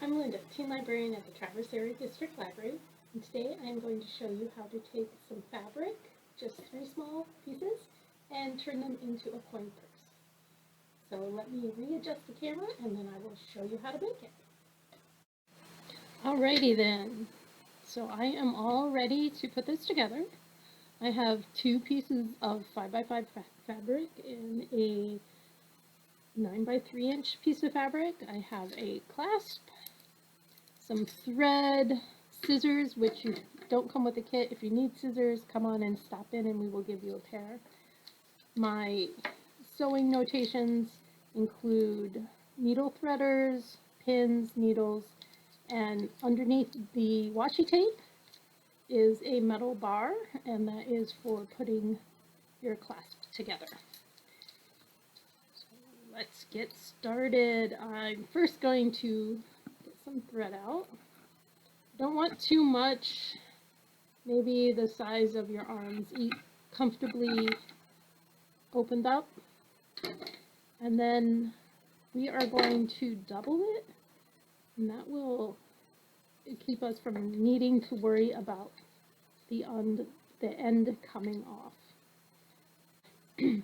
I'm Linda, Teen Librarian at the Traverse Area District Library, and today I'm going to show you how to take some fabric, just 3 small pieces, and turn them into a coin purse. So let me readjust the camera and then I will show you how to make it. Alrighty then, so I am all ready to put this together. I have 2 pieces of 5x5 fabric and a 9x3 inch piece of fabric. I have a clasp, some thread, scissors, which you don't come with a kit. If you need scissors, come on and stop in and we will give you a pair. My sewing notations include needle threaders, pins, needles, and underneath the washi tape is a metal bar, and that is for putting your clasp together. So let's get started. I'm first going to get some thread out. Don't want too much, maybe the size of your arms, comfortably opened up. And then we are going to double it, and that will keep us from needing to worry about the end coming off. You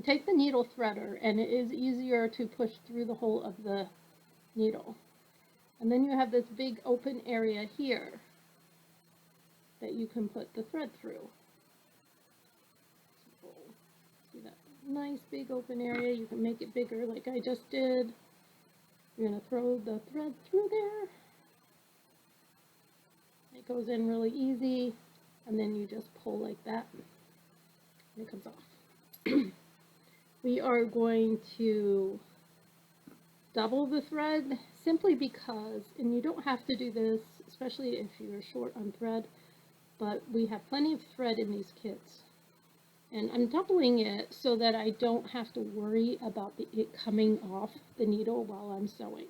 take the needle threader, and it is easier to push through the hole of the needle. And then you have this big open area here that you can put the thread through. So, see that nice big open area? You can make it bigger like I just did. You're going to throw the thread through there. It goes in really easy, and then you just pull like that, and it comes off. We are going to double the thread simply because, and you don't have to do this, especially if you're short on thread, but we have plenty of thread in these kits. And I'm doubling it so that I don't have to worry about it coming off the needle while I'm sewing.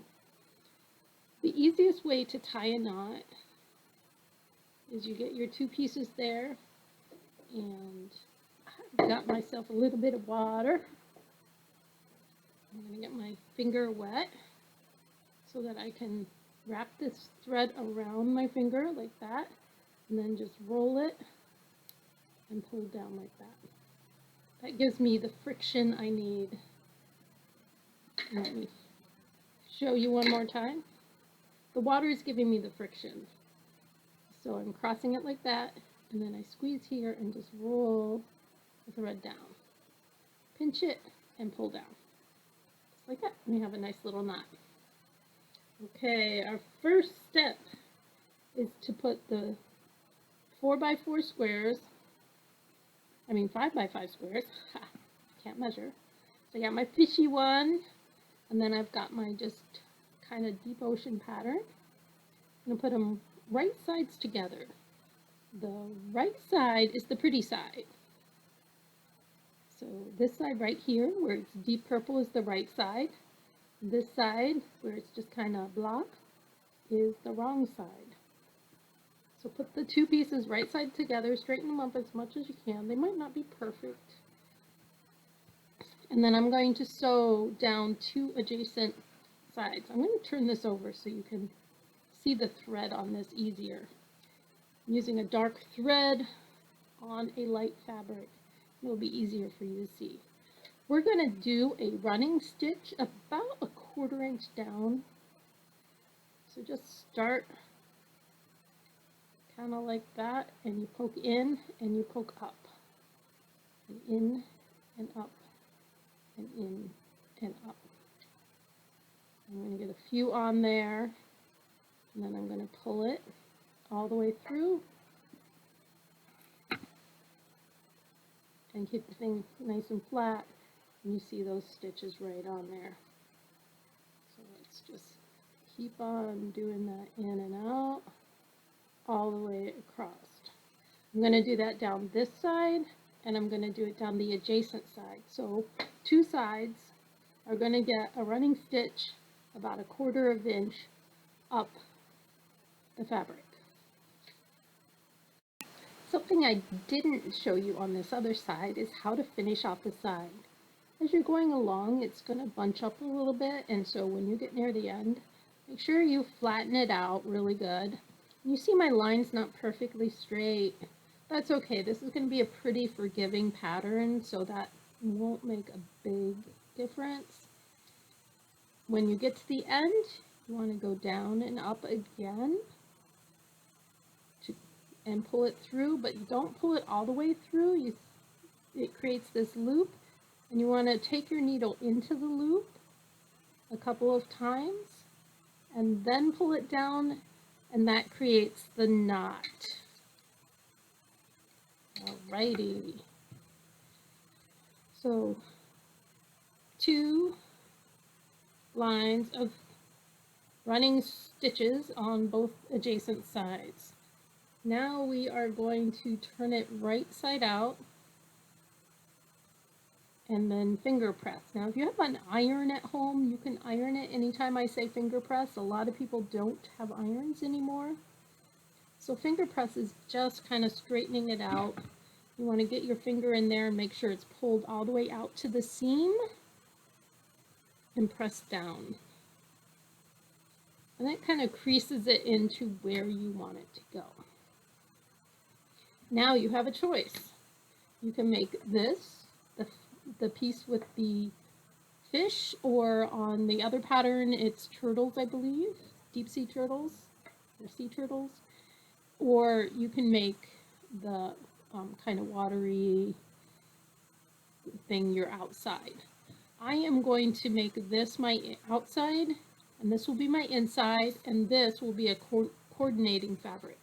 The easiest way to tie a knot is you get your 2 pieces there, and I've got myself a little bit of water. I'm going to get my finger wet so that I can wrap this thread around my finger like that, and then just roll it and pull down like that. That gives me the friction I need. Let me show you one more time. The water is giving me the friction. So I'm crossing it like that, and then I squeeze here and just roll the thread down. Pinch it and pull down. Just like that. We have a nice little knot. Okay, our first step is to put the 4x4 squares, 5x5 squares, can't measure. So I got my fishy one, and then I've got my just kind of deep ocean pattern. I'm going to put them right sides together. The right side is the pretty side. So this side right here, where it's deep purple, is the right side. This side, where it's just kind of block, is the wrong side. So put the 2 pieces right side together, straighten them up as much as you can. They might not be perfect. And then I'm going to sew down 2 adjacent sides. I'm going to turn this over so you can see the thread on this easier. I'm using a dark thread on a light fabric. It'll be easier for you to see. We're going to do a running stitch about a 1/4 inch down. So just start kind of like that, and you poke in and you poke up, and in and up, and in and up. I'm going to get a few on there, and then I'm going to pull it all the way through and keep the thing nice and flat, and you see those stitches right on there. So let's just keep on doing that in and out all the way across. I'm going to do that down this side, and I'm going to do it down the adjacent side. So 2 sides are going to get a running stitch about a 1/4 inch up the fabric. Something I didn't show you on this other side is how to finish off the side. As you're going along, it's going to bunch up a little bit, and so when you get near the end, Make sure you flatten it out really good. You see my line's not perfectly straight. That's okay. This is going to be a pretty forgiving pattern, so that won't make a big difference. When you get to the end, you want to go down and up again and pull it through, but you don't pull it all the way through. It creates this loop, and you want to take your needle into the loop a couple of times and then pull it down, and that creates the knot. Alrighty. So 2 lines of running stitches on both adjacent sides. Now we are going to turn it right side out and then finger press. Now if you have an iron at home, you can iron it anytime I say finger press. A lot of people don't have irons anymore. So finger press is just kind of straightening it out. You want to get your finger in there and make sure it's pulled all the way out to the seam and press down. And that kind of creases it into where you want it to go. Now you have a choice. You can make this the piece with the fish, or on the other pattern it's turtles, I believe, deep sea turtles or sea turtles, or you can make the kind of watery thing your outside. I am going to make this my outside, and this will be my inside, and this will be a coordinating fabric.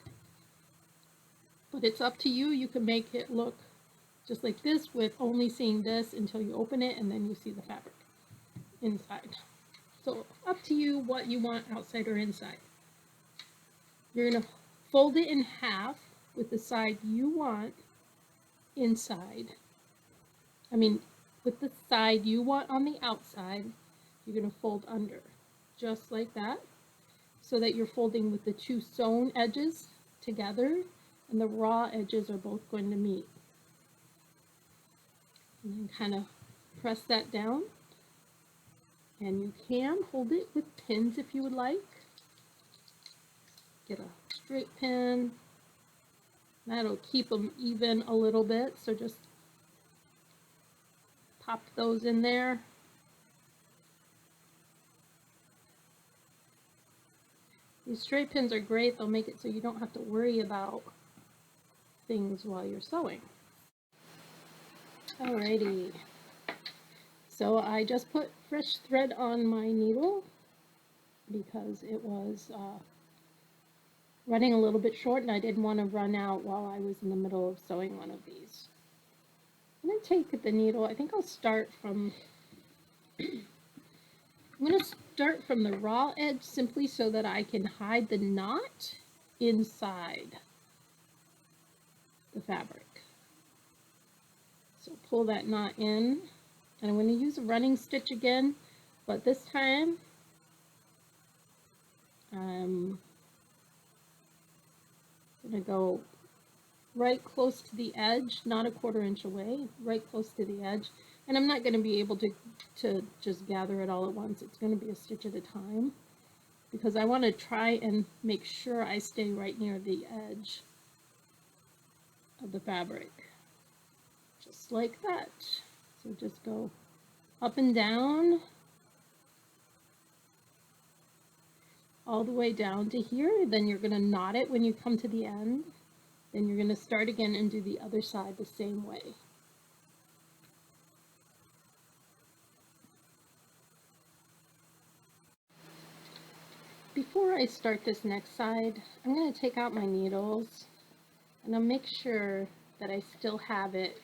But it's up to you. You can make it look just like this with only seeing this until you open it, and then you see the fabric inside. So up to you what you want outside or inside. You're going to fold it in half with the side you want inside. With the side you want on the outside, you're going to fold under, just like that, so that you're folding with the 2 sewn edges together, and the raw edges are both going to meet. And then kind of press that down, and you can hold it with pins if you would like. Get a straight pin. That'll keep them even a little bit, so just pop those in there. These straight pins are great. They'll make it so you don't have to worry about things while you're sewing. Alrighty. So I just put fresh thread on my needle because it was running a little bit short, and I didn't want to run out while I was in the middle of sewing one of these. I'm going to take the needle. I think I'll start from I'm going to start from the raw edge simply so that I can hide the knot inside the fabric. So pull that knot in, and I'm going to use a running stitch again, but this time I'm going to go right close to the edge, not a 1/4 inch away, right close to the edge. And I'm not going to be able to just gather it all at once. It's going to be a stitch at a time, because I want to try and make sure I stay right near the edge of the fabric. Just like that. So just go up and down, all the way down to here. Then you're going to knot it when you come to the end. Then you're going to start again and do the other side the same way. Before I start this next side, I'm going to take out my needles, and I'll make sure that I still have it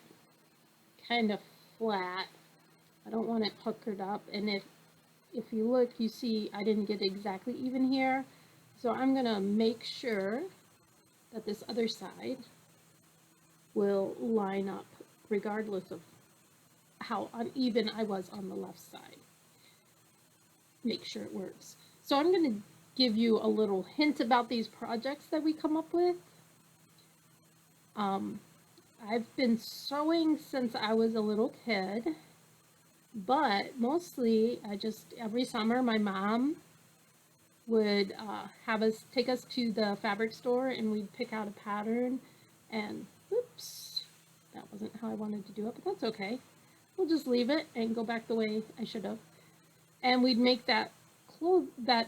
kind of flat. I don't want it puckered up, and if you look, you see I didn't get exactly even here. So I'm going to make sure that this other side will line up regardless of how uneven I was on the left side. Make sure it works. So I'm going to give you a little hint about these projects that we come up with. I've been sewing since I was a little kid, but mostly every summer my mom would have us take us to the fabric store, and we'd pick out a pattern, and oops, that wasn't how I wanted to do it, but that's okay. We'll just leave it and go back the way I should have. And we'd make that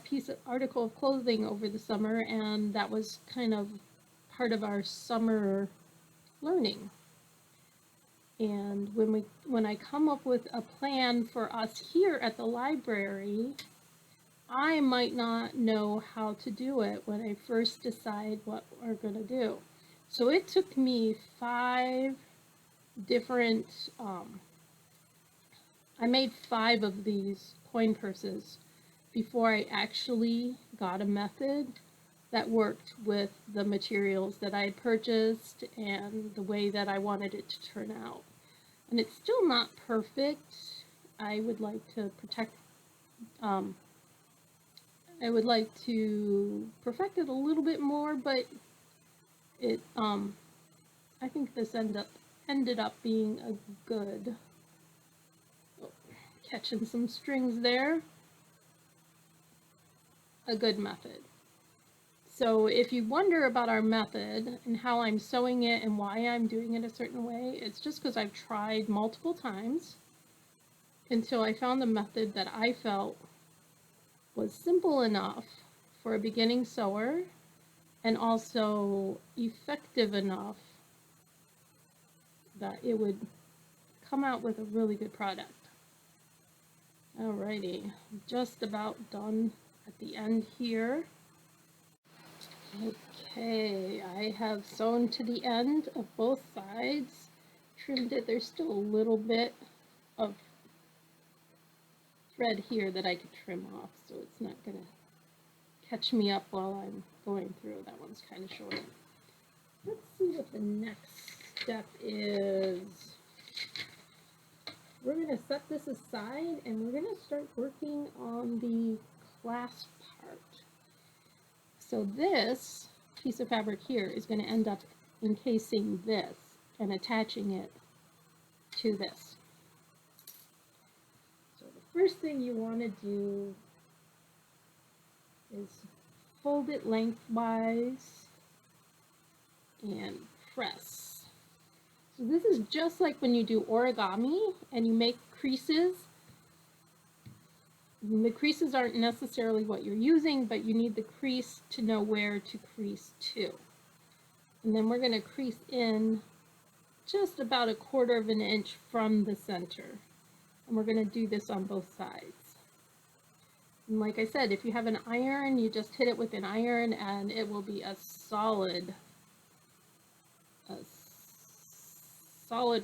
piece of article of clothing over the summer, and that was kind of part of our summer learning. And when I come up with a plan for us here at the library, I might not know how to do it when I first decide what we're going to do. So it took me 5 different, I made 5 of these coin purses before I actually got a method that worked with the materials that I had purchased and the way that I wanted it to turn out. And it's still not perfect. I would like to perfect it a little bit more, but it I think this ended up being a good, catching some strings there, a good method. So if you wonder about our method and how I'm sewing it and why I'm doing it a certain way, it's just because I've tried multiple times until I found the method that I felt was simple enough for a beginning sewer and also effective enough that it would come out with a really good product. Alrighty, just about done at the end here. Okay, I have sewn to the end of both sides, trimmed it. There's still a little bit of thread here that I could trim off, so it's not going to catch me up while I'm going through. That one's kind of short. Let's see what the next step is. We're going to set this aside and we're going to start working on the clasp part. So this piece of fabric here is going to end up encasing this and attaching it to this. So the first thing you want to do is fold it lengthwise and press. So this is just like when you do origami and you make creases. The creases aren't necessarily what you're using, but you need the crease to know where to crease to. And then we're going to crease in just about 1/4 of an inch from the center. And we're going to do this on both sides. And like I said, if you have an iron, you just hit it with an iron and it will be a solid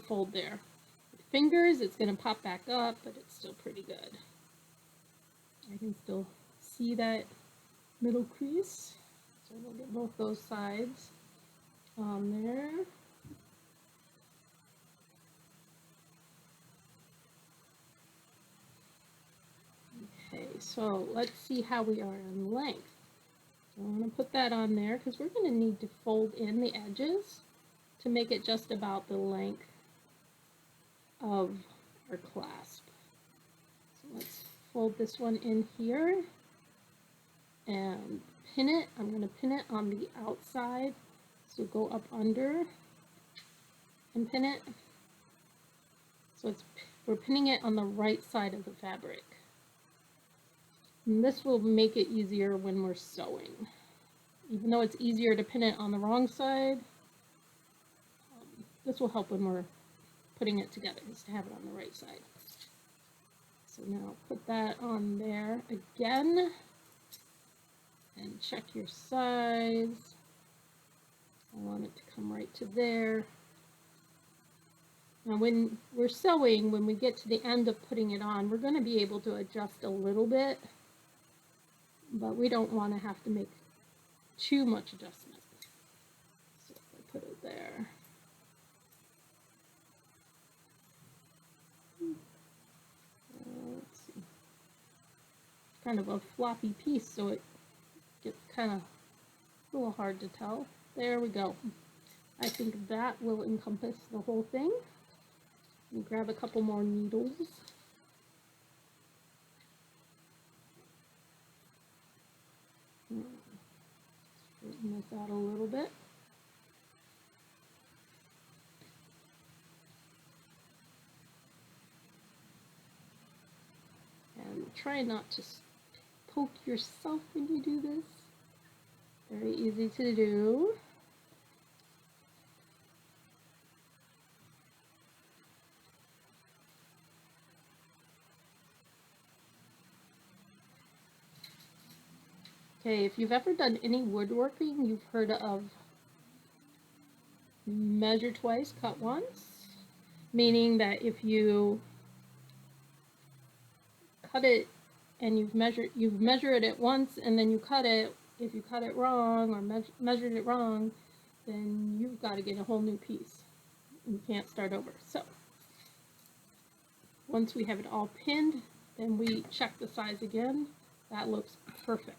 fold there. With fingers, it's going to pop back up, but it's still pretty good. I can still see that middle crease, so we'll get both those sides on there. Okay, so let's see how we are on length. So I'm going to put that on there because we're going to need to fold in the edges to make it just about the length of our clasp. So let's fold this one in here and pin it. I'm going to pin it on the outside, so go up under and pin it. So we're pinning it on the right side of the fabric. And this will make it easier when we're sewing. Even though it's easier to pin it on the wrong side, this will help when we're putting it together, is to have it on the right side. So now put that on there again and check your size. I want it to come right to there. Now when we're sewing, when we get to the end of putting it on, we're going to be able to adjust a little bit, but we don't want to have to make too much adjustment. So if I put it there. Let's see. It's kind of a floppy piece, so it gets kind of a little hard to tell. There we go. I think that will encompass the whole thing. And grab a couple more needles. Straighten this out a little bit. And try not to poke yourself when you do this. Very easy to do. Okay, if you've ever done any woodworking, you've heard of measure twice, cut once, meaning that if you cut it and you measure it at once and then you cut it, if you cut it wrong or measured it wrong, then you've got to get a whole new piece. You can't start over. So once we have it all pinned, then we check the size again. That looks perfect.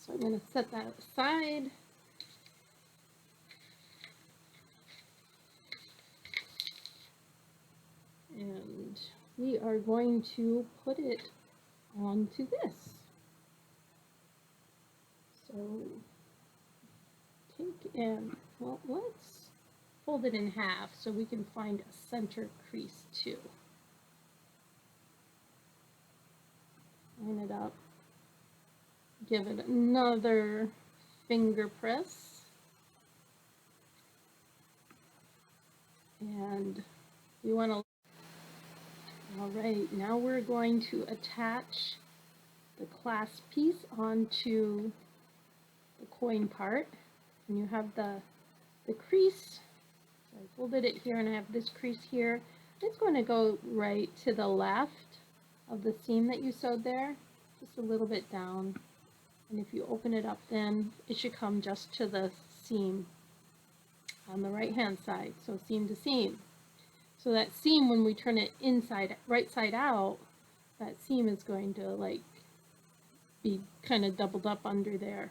So I'm going to set that aside. And we are going to put it onto this. So take and, well, let's fold it in half so we can find a center crease too. Line it up. Give it another finger press. And we want to, all right, now we're going to attach the clasp piece onto the coin part. And you have the crease. So I folded it here and I have this crease here. It's going to go right to the left of the seam that you sewed there, just a little bit down. And if you open it up, then it should come just to the seam on the right hand side, so seam to seam. So that seam, when we turn it inside, right side out, that seam is going to like be kind of doubled up under there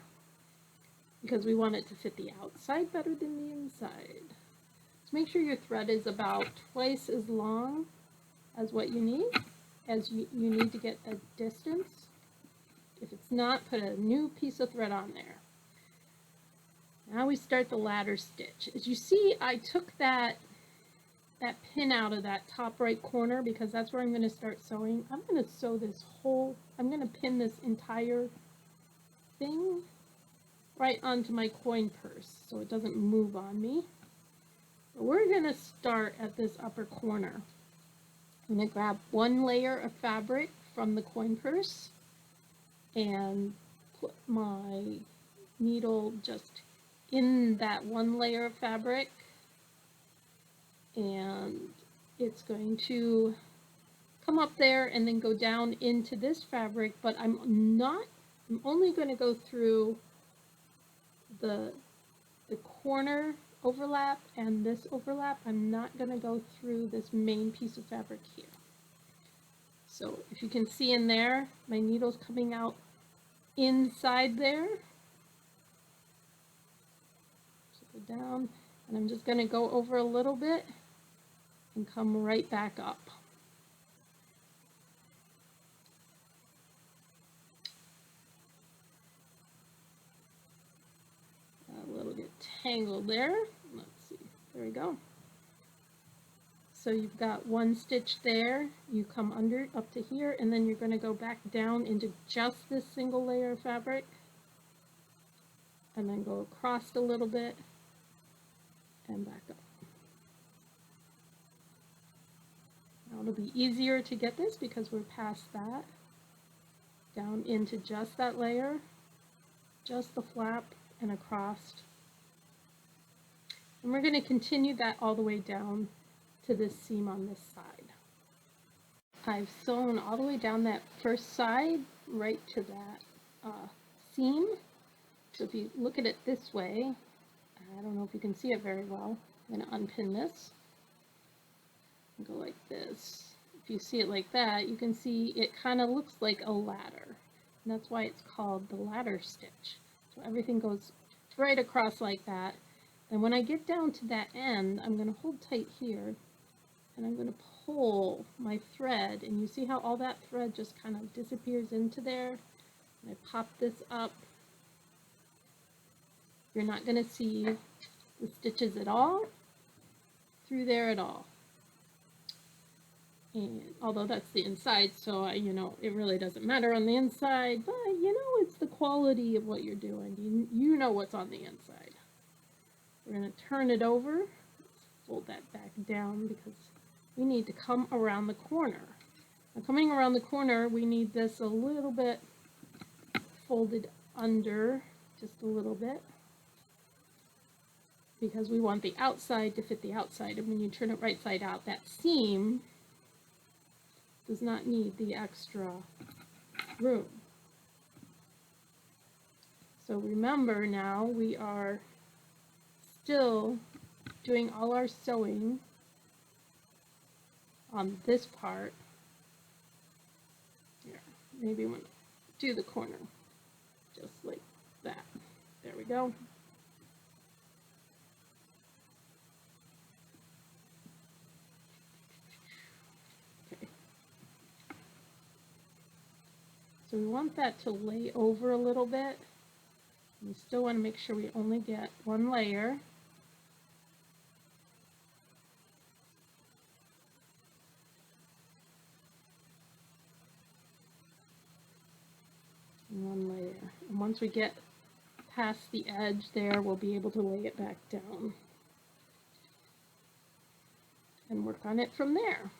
because we want it to fit the outside better than the inside. So make sure your thread is about twice as long as what you need, you need to get the distance. If it's not, put a new piece of thread on there. Now we start the ladder stitch. As you see, I took that pin out of that top right corner because that's where I'm going to start sewing. I'm going to sew this whole, I'm going to pin this entire thing right onto my coin purse so it doesn't move on me. But we're going to start at this upper corner. I'm going to grab one layer of fabric from the coin purse and put my needle just in that one layer of fabric, and it's going to come up there and then go down into this fabric, but I'm only going to go through the corner overlap and this overlap. I'm not going to go through this main piece of fabric here. So if you can see in there, my needle's coming out inside there. So go down, and I'm just going to go over a little bit and come right back up. A little bit tangled there. Let's see. There we go. So you've got one stitch there, you come under up to here, and then you're going to go back down into just this single layer of fabric, and then go across a little bit and back up. Now it'll be easier to get this because we're past that. Down into just that layer, just the flap, and across. And we're going to continue that all the way down to this seam on this side. I've sewn all the way down that first side right to that seam. So if you look at it this way, I don't know if you can see it very well. I'm going to unpin this and go like this. If you see it like that, you can see it kind of looks like a ladder. And that's why it's called the ladder stitch. So everything goes right across like that. And when I get down to that end, I'm going to hold tight here. And I'm going to pull my thread, and you see how all that thread just kind of disappears into there. And I pop this up You're not going to see the stitches at all through there at all. And although that's the inside, so it really doesn't matter on the inside, but it's the quality of what you're doing. You know what's on the inside. We're going to turn it over. Let's fold that back down because we need to come around the corner. Now, coming around the corner, we need this a little bit folded under, just a little bit, because we want the outside to fit the outside. And when you turn it right side out, that seam does not need the extra room. So remember, now we are still doing all our sewing on this part. Here, maybe we'll do the corner just like that. There we go. Okay. So we want that to lay over a little bit. We still want to make sure we only get one layer. And one layer. And once we get past the edge there, we'll be able to lay it back down and work on it from there.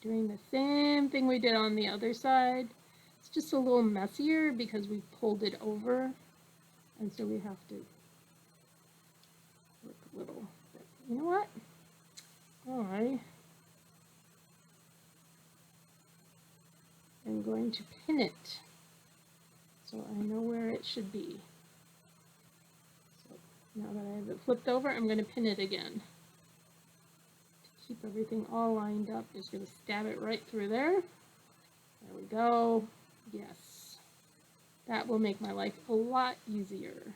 Doing the same thing we did on the other side. It's just a little messier because we pulled it over, and so we have to work a little bit. You know what? I am going to pin it so I know where it should be. So now that I have it flipped over, I'm going to pin it again. To keep everything all lined up, just going to stab it right through there. There we go. Yes. That will make my life a lot easier.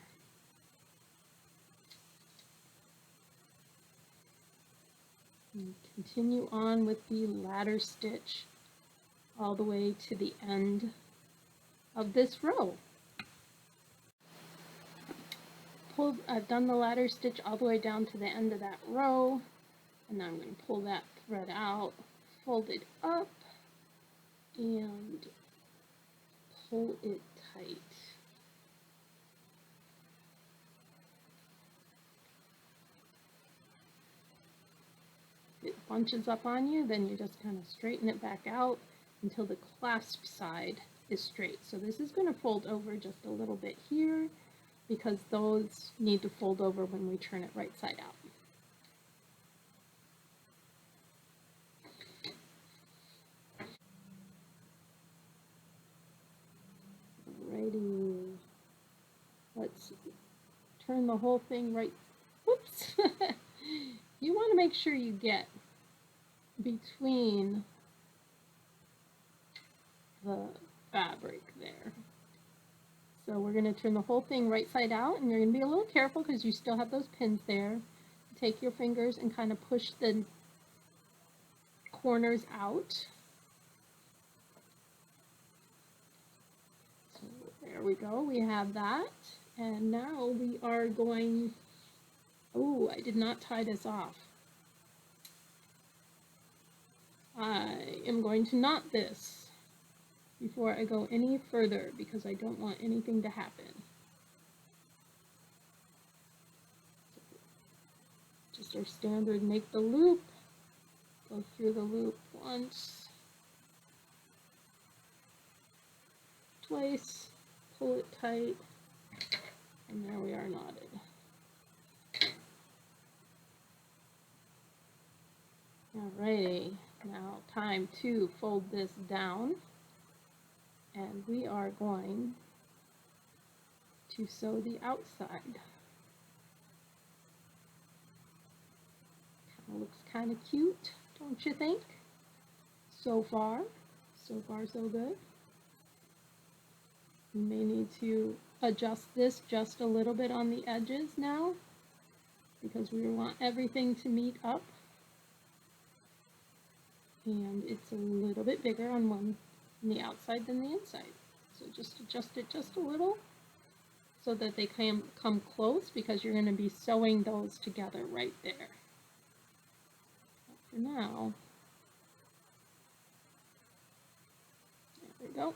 And continue on with the ladder stitch all the way to the end of this row. I've done the ladder stitch all the way down to the end of that row, and now I'm going to pull that thread out, fold it up, and pull it tight. If it bunches up on you, then you just kind of straighten it back out until the clasp side is straight. So this is going to fold over just a little bit here because those need to fold over when we turn it right side out. Alrighty, let's turn the whole thing right. Whoops! You want to make sure you get between the fabric there. So we're going to turn the whole thing right side out, and you're going to be a little careful because you still have those pins there. Take your fingers and kind of push the corners out. So there we go, we have that. And now we are going, oh, I did not tie this off. I am going to knot this before I go any further because I don't want anything to happen. Just our standard, make the loop, go through the loop once, twice, pull it tight, and there we are knotted. Alrighty, now time to fold this down, and we are going to sew the outside. Looks kind of cute, don't you think? So far so good. You may need to adjust this just a little bit on the edges now because we want everything to meet up. And it's a little bit bigger on the outside than the inside. So just adjust it just a little. so that they come close, because you're going to be sewing those together right there. For now, there we go.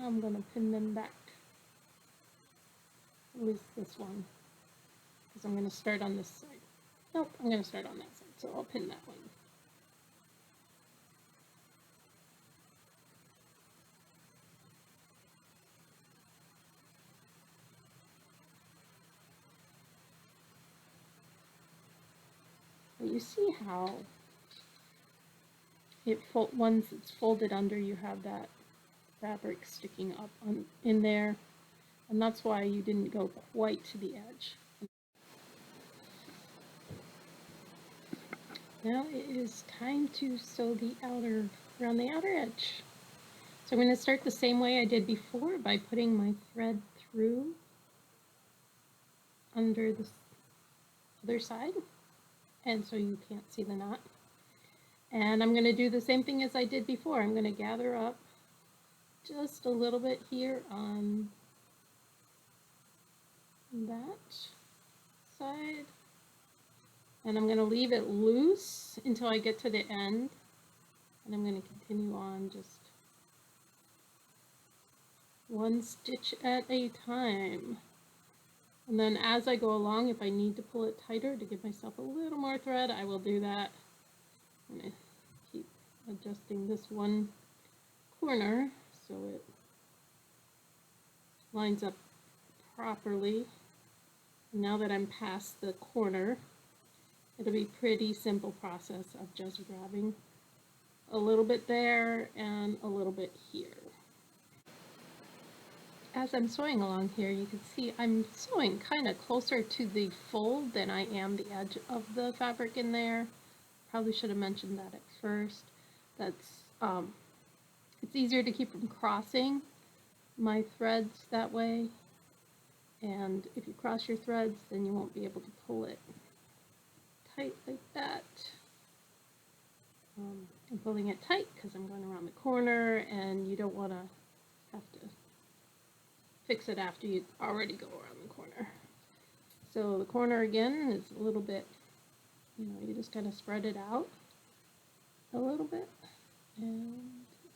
I'm going to pin them back. At least this one, because I'm going to start on this side. Nope, I'm going to start on that side, so I'll pin that one. But you see how once it's folded under, you have that fabric sticking up in there, and that's why you didn't go quite to the edge. Now it is time to sew the outer, around the outer edge. So I'm going to start the same way I did before by putting my thread through under the other side, and so you can't see the knot. And I'm going to do the same thing as I did before. I'm going to gather up just a little bit here on that side, and I'm going to leave it loose until I get to the end, and I'm going to continue on just one stitch at a time. And then as I go along, if I need to pull it tighter to give myself a little more thread, I will do that. I'm going to keep adjusting this one corner so it lines up properly. Now that I'm past the corner, it'll be a pretty simple process of just grabbing a little bit there and a little bit here. As I'm sewing along here, you can see I'm sewing kind of closer to the fold than I am the edge of the fabric in there. Probably should have mentioned that at first. That's it's easier to keep from crossing my threads that way. And if you cross your threads, then you won't be able to pull it tight like that. I'm pulling it tight because I'm going around the corner, and you don't want to have to fix it after you already go around the corner. So the corner again is a little bit, you just kind of spread it out a little bit and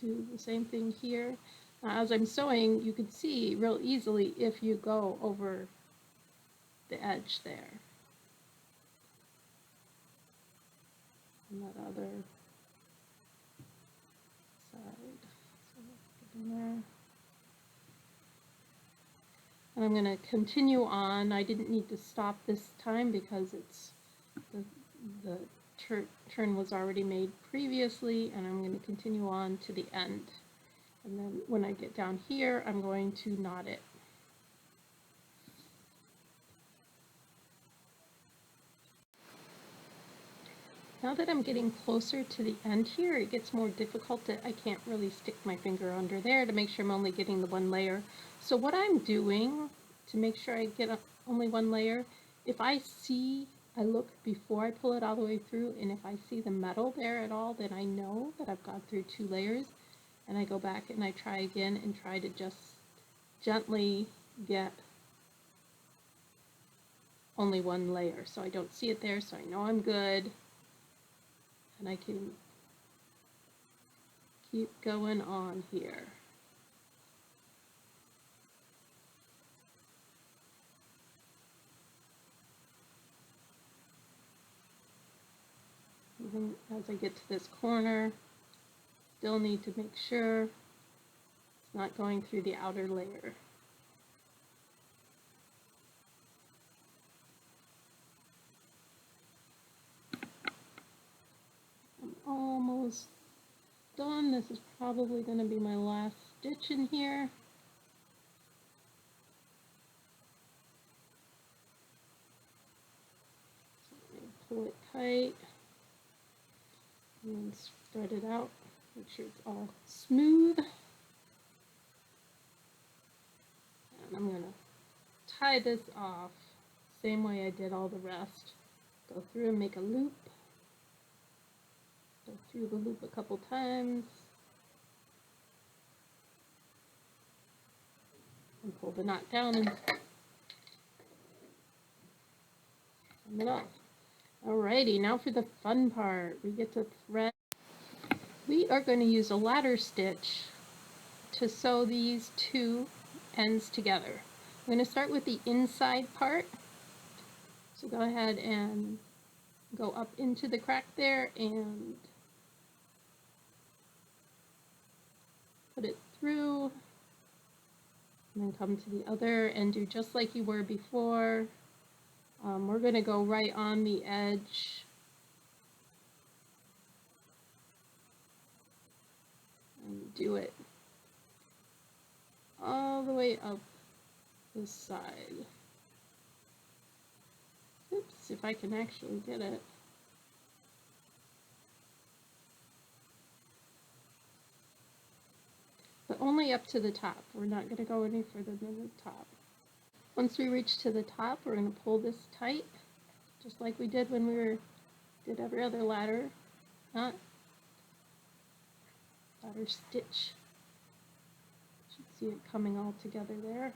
do the same thing here. Now, as I'm sewing, you can see real easily if you go over the edge there. And that other side. So get in there. And I'm going to continue on. I didn't need to stop this time because it's the turn was already made previously, and I'm going to continue on to the end. And then when I get down here, I'm going to knot it. Now that I'm getting closer to the end here, it gets more difficult. I can't really stick my finger under there to make sure I'm only getting the one layer. So what I'm doing to make sure I get only one layer, if I look before I pull it all the way through, and if I see the metal there at all, then I know that I've gone through 2 layers, and I go back and I try again and try to just gently get only 1 layer. So I don't see it there, so I know I'm good. And I can keep going on here. Even as I get to this corner, still need to make sure it's not going through the outer layer. I'm almost done. This is probably going to be my last stitch in here. So I'm going to pull it tight and then spread it out. Make sure it's all smooth. And I'm going to tie this off same way I did all the rest. Go through and make a loop. Go through the loop a couple times. and pull the knot down and come it off. Alrighty, now for the fun part. We get to thread. We are going to use a ladder stitch to sew these two ends together. I'm going to start with the inside part. So go ahead and go up into the crack there and put it through, and then come to the other and do just like you were before. We're going to go right on the edge and do it all the way up this side. Oops, if I can actually get it. But only up to the top. We're not going to go any further than the top. Once we reach to the top, we're going to pull this tight, just like we did when we did every other ladder knot. Ladder stitch. You should see it coming all together there.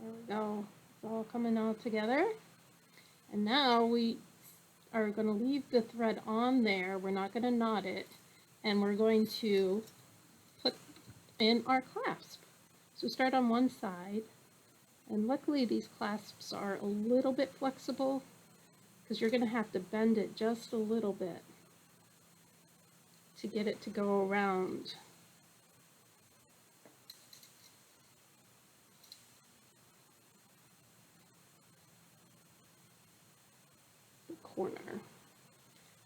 There we go. It's all coming all together. And now we are going to leave the thread on there. We're not going to knot it. And we're going to put in our clasp. So start on one side. And luckily these clasps are a little bit flexible because you're going to have to bend it just a little bit to get it to go around. The corner.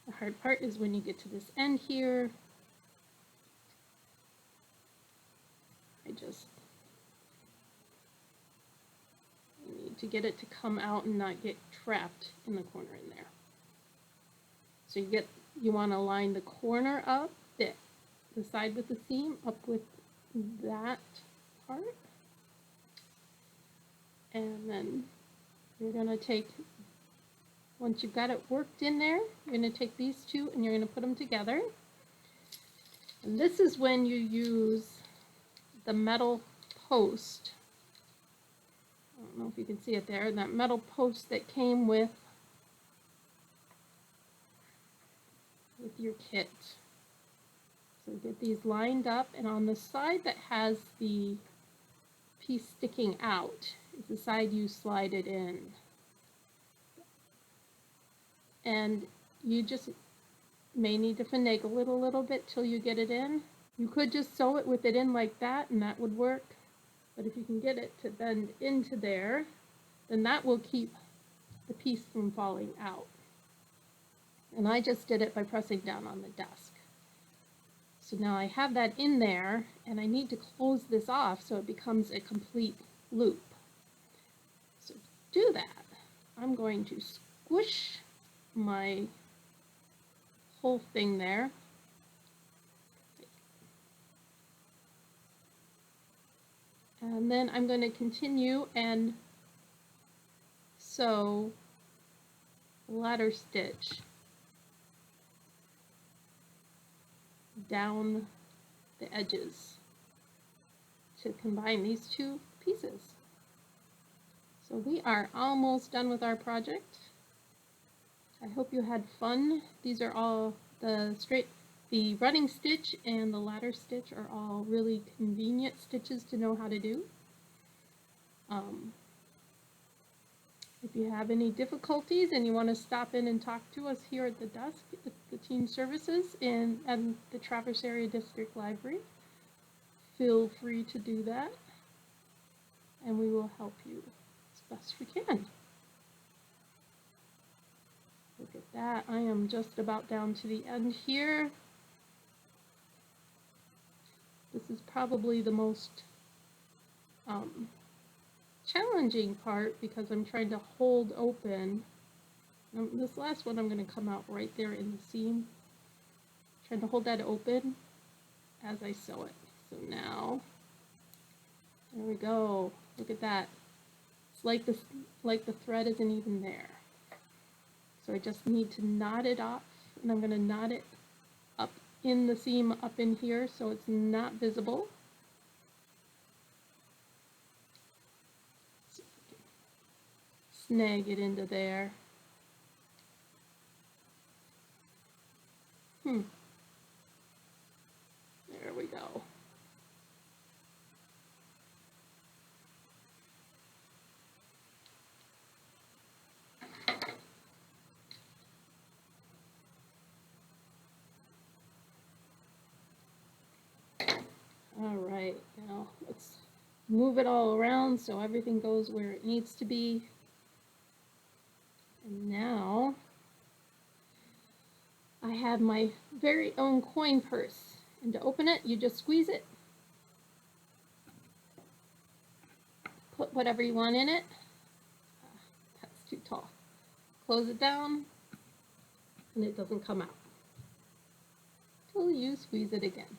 The hard part is when you get to this end here. I need to get it to come out and not get trapped in the corner in there. So you want to line the corner up, the side with the seam up with that part. And then you're going to take, once you've got it worked in there, you're going to take these two and you're going to put them together. And this is when you use the metal post. I don't know if you can see it there, that metal post that came with your kit. So get these lined up, and on the side that has the piece sticking out is the side you slide it in. And you just may need to finagle it a little bit till you get it in. You could just sew it with it in like that and that would work, but if you can get it to bend into there, then that will keep the piece from falling out. And I just did it by pressing down on the desk. So now I have that in there, and I need to close this off so it becomes a complete loop. So to do that, I'm going to squish my whole thing there. And then I'm going to continue and sew a ladder stitch down the edges to combine these two pieces. So we are almost done with our project. I hope you had fun. These are all the running stitch and the ladder stitch are all really convenient stitches to know how to do. If you have any difficulties and you want to stop in and talk to us here at the desk at the Teen Services in the Traverse Area District Library, feel free to do that, and we will help you as best we can. Look at that. I am just about down to the end here. This is probably the most challenging part because I'm trying to hold open. This last one I'm going to come out right there in the seam. Trying to hold that open as I sew it. So now, there we go. Look at that. It's like the thread isn't even there. So I just need to knot it off, and I'm going to knot it up in the seam up in here so it's not visible. snag it into there. There we go. All right, now let's move it all around so everything goes where it needs to be. And now I have my very own coin purse. And to open it, you just squeeze it. Put whatever you want in it. That's too tall. Close it down, and it doesn't come out till you squeeze it again.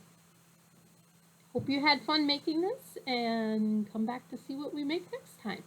Hope you had fun making this, and come back to see what we make next time.